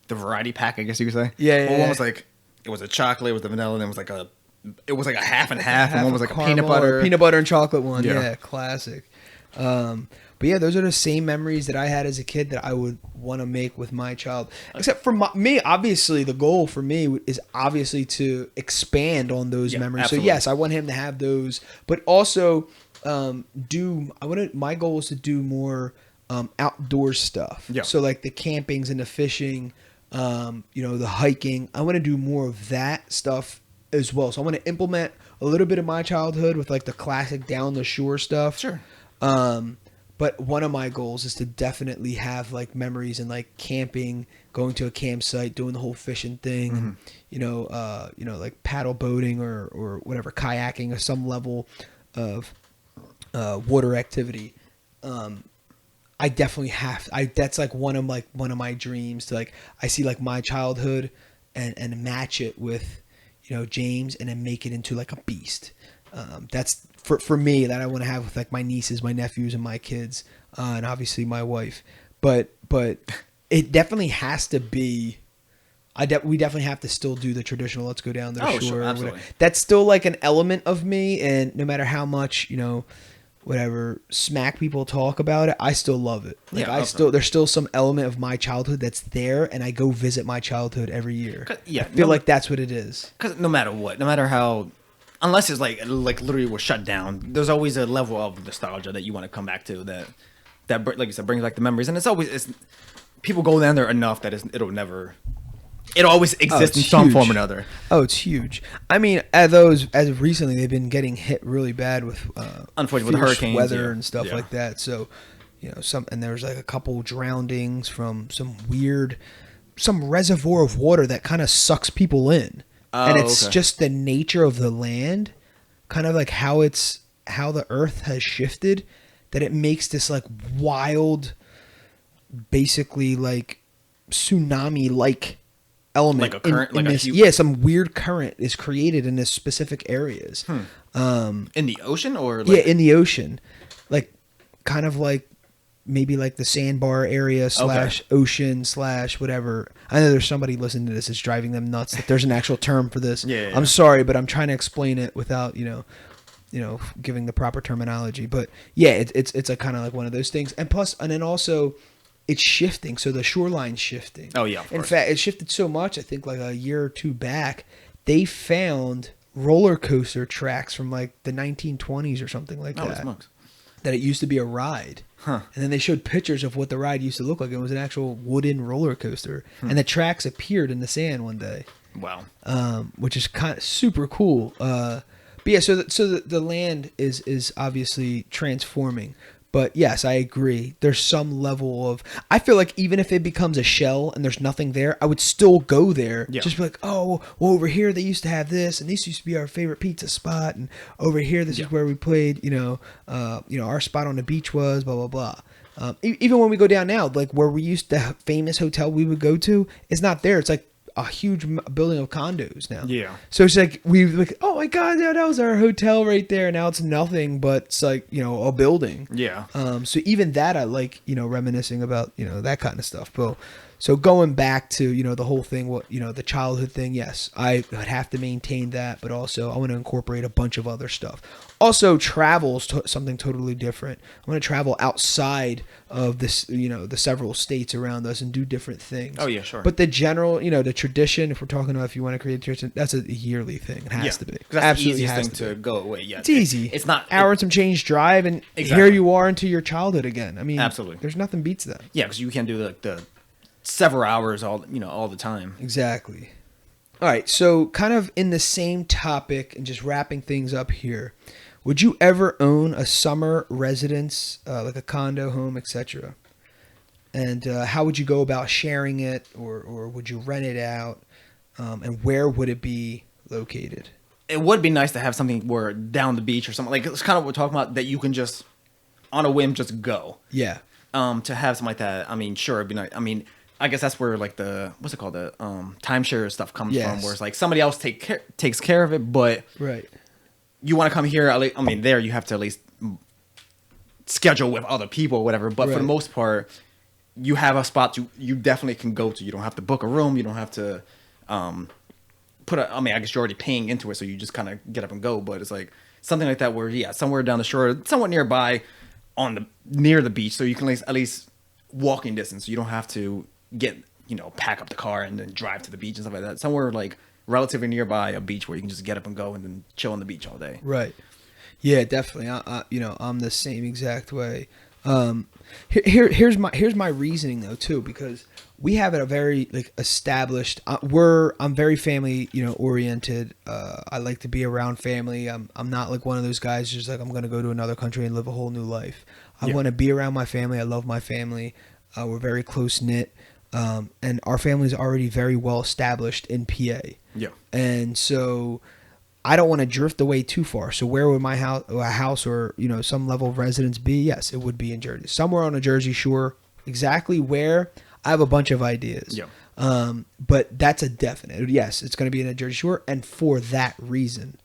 variety pack, I guess you could say. Yeah, Well, yeah. one was like, it was a chocolate, it was the vanilla, and it was like a half and half, and Half one was a like a caramel peanut butter and chocolate one. Yeah. Yeah, classic. But yeah, those are the same memories that I had as a kid that I would want to make with my child. Except for me, obviously, the goal for me is obviously to expand on those memories. Absolutely. So yes, I want him to have those, but also my goal is to do more outdoor stuff. Yeah. So like the campings and the fishing, the hiking. I want to do more of that stuff as well. So I want to implement a little bit of my childhood with like the classic down the shore stuff. Sure. But one of my goals is to definitely have like memories and like camping, going to a campsite, doing the whole fishing thing, and, like paddle boating or whatever, kayaking or some level of water activity. I definitely that's like one of my dreams to like, I see like my childhood and match it with, James and then make it into like a beast. That's for me that I want to have with like my nieces, my nephews, and my kids, and obviously my wife. But it definitely has to be. We definitely have to still do the traditional. Let's go down the shore. Sure, or absolutely. whatever. That's still like an element of me, and no matter how much whatever smack people talk about it, I still love it. Like there's still some element of my childhood that's there, and I go visit my childhood every year. Yeah, I feel like that's what it is. Because no matter what, no matter how, unless it's like literally was shut down, there's always a level of nostalgia that you want to come back to that like you said brings back the memories, and it's people go down there enough that it always exists in some form or another. Oh, it's huge. I mean, as of recently, they've been getting hit really bad with Unfortunately, with hurricanes, weather and stuff Yeah. like that. So, and there's like a couple drownings from some reservoir of water that kind of sucks people in, and it's just the nature of the land, kind of like how the earth has shifted, that it makes this like wild, basically like tsunami like element, like a current, some weird current is created in this specific areas. In the ocean or In the ocean, like kind of like maybe like the sandbar area / ocean / whatever. I know there's somebody listening to this that's driving them nuts that there's an actual term for this. Yeah. I'm sorry, but I'm trying to explain it without giving the proper terminology. But yeah, it's a kind of like one of those things, and then also it's shifting, so the shoreline's shifting. Oh yeah. In fact, it shifted so much. I think like a year or two back, they found roller coaster tracks from like the 1920s or something like that. Smokes. That it used to be a ride. Huh. And then they showed pictures of what the ride used to look like. It was an actual wooden roller coaster, and the tracks appeared in the sand one day. Wow. Which is kind of super cool. But yeah, so the land is obviously transforming. But yes, I agree. There's some level of, I feel like even if it becomes a shell and there's nothing there, I would still go there. Yeah. Just be like, oh, well, over here they used to have this, and this used to be our favorite pizza spot, and over here this is where we played. Our spot on the beach was blah blah blah. Even when we go down now, like where we used to have famous hotel we would go to, it's not there. It's like a huge building of condos now. Yeah. So it's like oh my god, yeah, that was our hotel right there. Now it's nothing but it's like a building. Yeah. So even that I like reminiscing about that kind of stuff. But so going back to the whole thing, the childhood thing. Yes, I would have to maintain that, but also I want to incorporate a bunch of other stuff. Also, travel is something totally different. I want to travel outside of this, the several states around us and do different things. Oh yeah, sure. But the general, the tradition, if we're talking about if you want to create a tradition, that's a yearly thing. It has to be. That's Absolutely the easiest has thing to go away. Yeah, it's easy. It's not hour and some change drive, and here you are into your childhood again. I mean, absolutely. There's nothing beats that. Yeah, because you can't do like the several hours all the time. Exactly. All right, so kind of in the same topic and just wrapping things up here. Would you ever own a summer residence, like a condo, home, etc.? And how would you go about sharing it, or would you rent it out? And where would it be located? It would be nice to have something where down the beach or something like it's kind of what we're talking about that you can just on a whim just go. Yeah. To have something like that, I mean, sure, it'd be nice. I mean, I guess that's where like what's it called, the timeshare stuff comes from, where it's like somebody else takes care of it, but Right. you want to come here. I mean, there you have to at least schedule with other people or whatever. But for the most part, you have a spot you definitely can go to. You don't have to book a room. You don't have to I mean, I guess you're already paying into it, so you just kind of get up and go. But it's like something like that where, somewhere down the shore, somewhat nearby, near the beach, so you can at least walking distance. So you don't have to pack up the car and then drive to the beach and stuff like that. Somewhere like relatively nearby a beach where you can just get up and go and then chill on the beach all day. Right. Yeah, definitely. I'm the same exact way. Here's my reasoning though too, because we have a very established. I'm very family oriented. I like to be around family. I'm not like one of those guys just like I'm gonna go to another country and live a whole new life. I want to be around my family. I love my family. We're very close knit, and our family is already very well established in PA. Yeah, and so I don't want to drift away too far. So where would my house or some level of residence be? Yes, it would be in Jersey, somewhere on a Jersey shore. Exactly where, I have a bunch of ideas. Yeah. But that's a definite. Yes, it's going to be in a Jersey shore, and for that reason,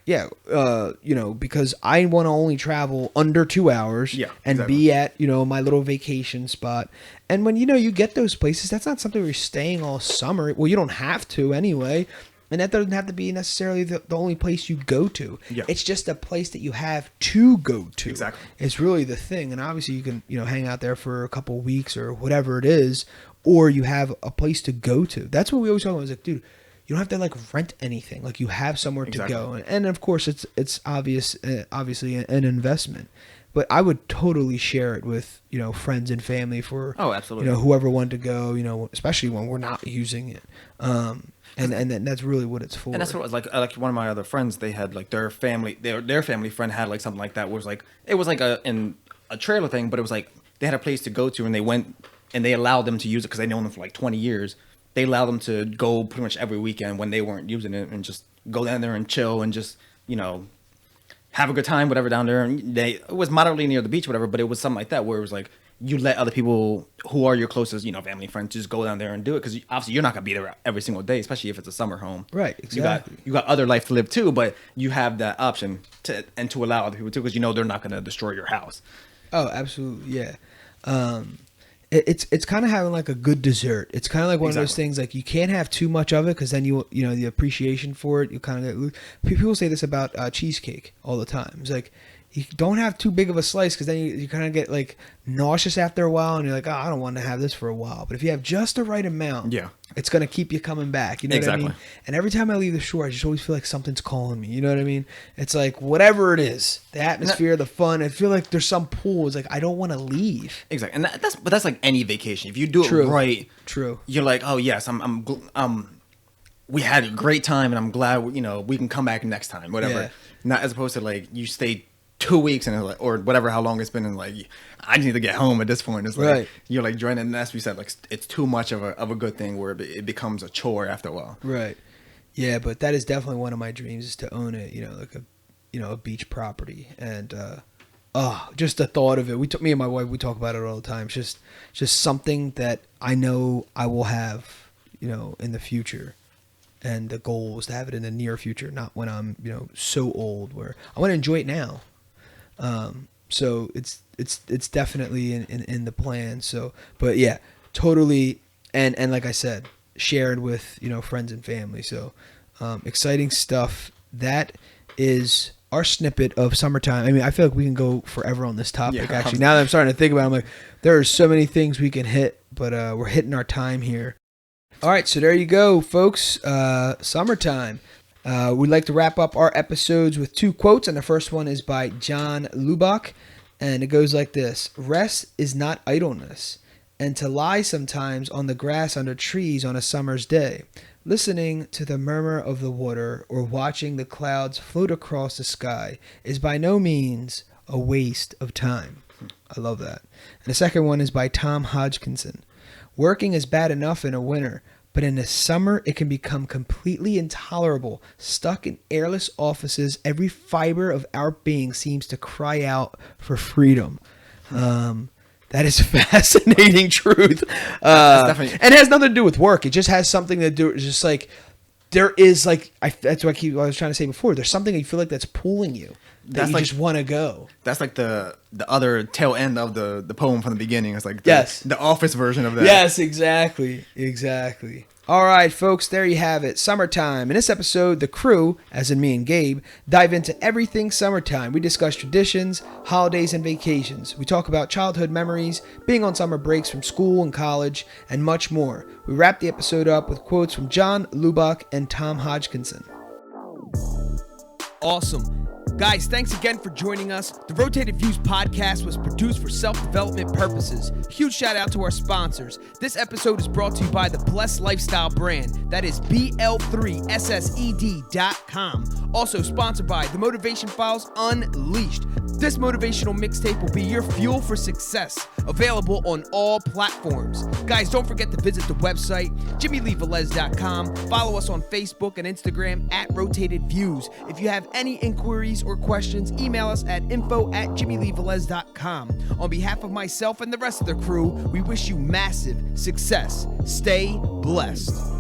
because I want to only travel under 2 hours. Yeah, and exactly. be at my little vacation spot. And when you get those places, that's not something where you're staying all summer. Well, you don't have to anyway. And that doesn't have to be necessarily the only place you go to. Yeah. It's just a place that you have to go to. Exactly. It's really the thing. And obviously you can, hang out there for a couple of weeks or whatever it is, or you have a place to go to. That's what we always talk about. It's like, dude, you don't have to rent anything. Like you have somewhere to go. And of course it's obviously an investment. But I would totally share it with, friends and family for, absolutely, whoever wanted to go, especially when we're not using it. And that's really what it's for. And that's what it was like one of my other friends, they had their family friend had something like that, where it was in a trailer thing, but it was they had a place to go to, and they went and they allowed them to use it because they known them for 20 years. They allowed them to go pretty much every weekend when they weren't using it and just go down there and chill and just have a good time, whatever, down there. And it was moderately near the beach, whatever, but it was something like that where it was you let other people who are your closest, family, friends, just go down there and do it, because obviously you're not going to be there every single day, especially if it's a summer home. Right, exactly. You got other life to live too, but you have that option to allow other people to, because they're not going to destroy your house. Oh, absolutely, yeah. It's kind of having a good dessert. It's kind of like one of those things, you can't have too much of it, because then the appreciation for it, you kind of get. People say this about cheesecake all the time. It's you don't have too big of a slice, because then you kind of get nauseous after a while, and you're like, oh, I don't want to have this for a while. But if you have just the right amount, it's going to keep you coming back. You know what I mean? And every time I leave the shore, I just always feel like something's calling me. You know what I mean? It's whatever it is, the atmosphere, the fun. I feel like there's some pool. It's I don't want to leave. Exactly. And that's like any vacation. If you do it right, you're like, oh yes, we had a great time, and I'm glad we can come back next time, whatever. Yeah. Not as opposed to you stay 2 weeks and or whatever, how long it's been, and I need to get home at this point. It's you're joining, and as we said, it's too much of a good thing where it becomes a chore after a while. Right. Yeah, but that is definitely one of my dreams, is to own it. A beach property, and just the thought of it. Me and my wife, we talk about it all the time. It's just something that I know I will have, in the future. And the goal is to have it in the near future, not when I'm, so old, where I want to enjoy it now. So it's definitely in the plan. So, but yeah, totally. And like I said, shared with, friends and family. So, exciting stuff. That is our snippet of summertime. I mean, I feel like we can go forever on this topic. Yeah, actually, now that I'm starting to think about it, I'm like, there are so many things we can hit, but, we're hitting our time here. All right. So there you go, folks. Summertime. We'd like to wrap up our episodes with 2 quotes, and the first one is by John Lubbock, and it goes like this: "Rest is not idleness, and to lie sometimes on the grass under trees on a summer's day, listening to the murmur of the water or watching the clouds float across the sky is by no means a waste of time." I love that. And the second one is by Tom Hodgkinson: "Working is bad enough in a winter, but in the summer, it can become completely intolerable. Stuck in airless offices, every fiber of our being seems to cry out for freedom. That is a fascinating truth. And it has nothing to do with work. It just has something to do, it's just like, there is like, that's what I was trying to say before. There's something you feel like that's pulling you. That you just want to go. That's like the other tail end of the poem from the beginning. It's like the office version of that. Yes, exactly. All right, folks, there you have it. Summertime. In this episode, the crew, as in me and Gabe, dive into everything summertime. We discuss traditions, holidays, and vacations. We talk about childhood memories, being on summer breaks from school and college, and much more. We wrap the episode up with quotes from John Lubbock and Tom Hodgkinson. Awesome. Guys, thanks again for joining us. The Rotated Views podcast was produced for self-development purposes. Huge shout out to our sponsors. This episode is brought to you by the Blessed Lifestyle brand. That is BL3SSED.com. Also sponsored by The Motivation Files Unleashed. This motivational mixtape will be your fuel for success. Available on all platforms. Guys, don't forget to visit the website, JimmyLeeVelez.com. Follow us on Facebook and Instagram at Rotated Views. If you have any inquiries or questions, email us at info@JimmyLeeVelez.com. On behalf of myself and the rest of the crew, we wish you massive success. Stay blessed.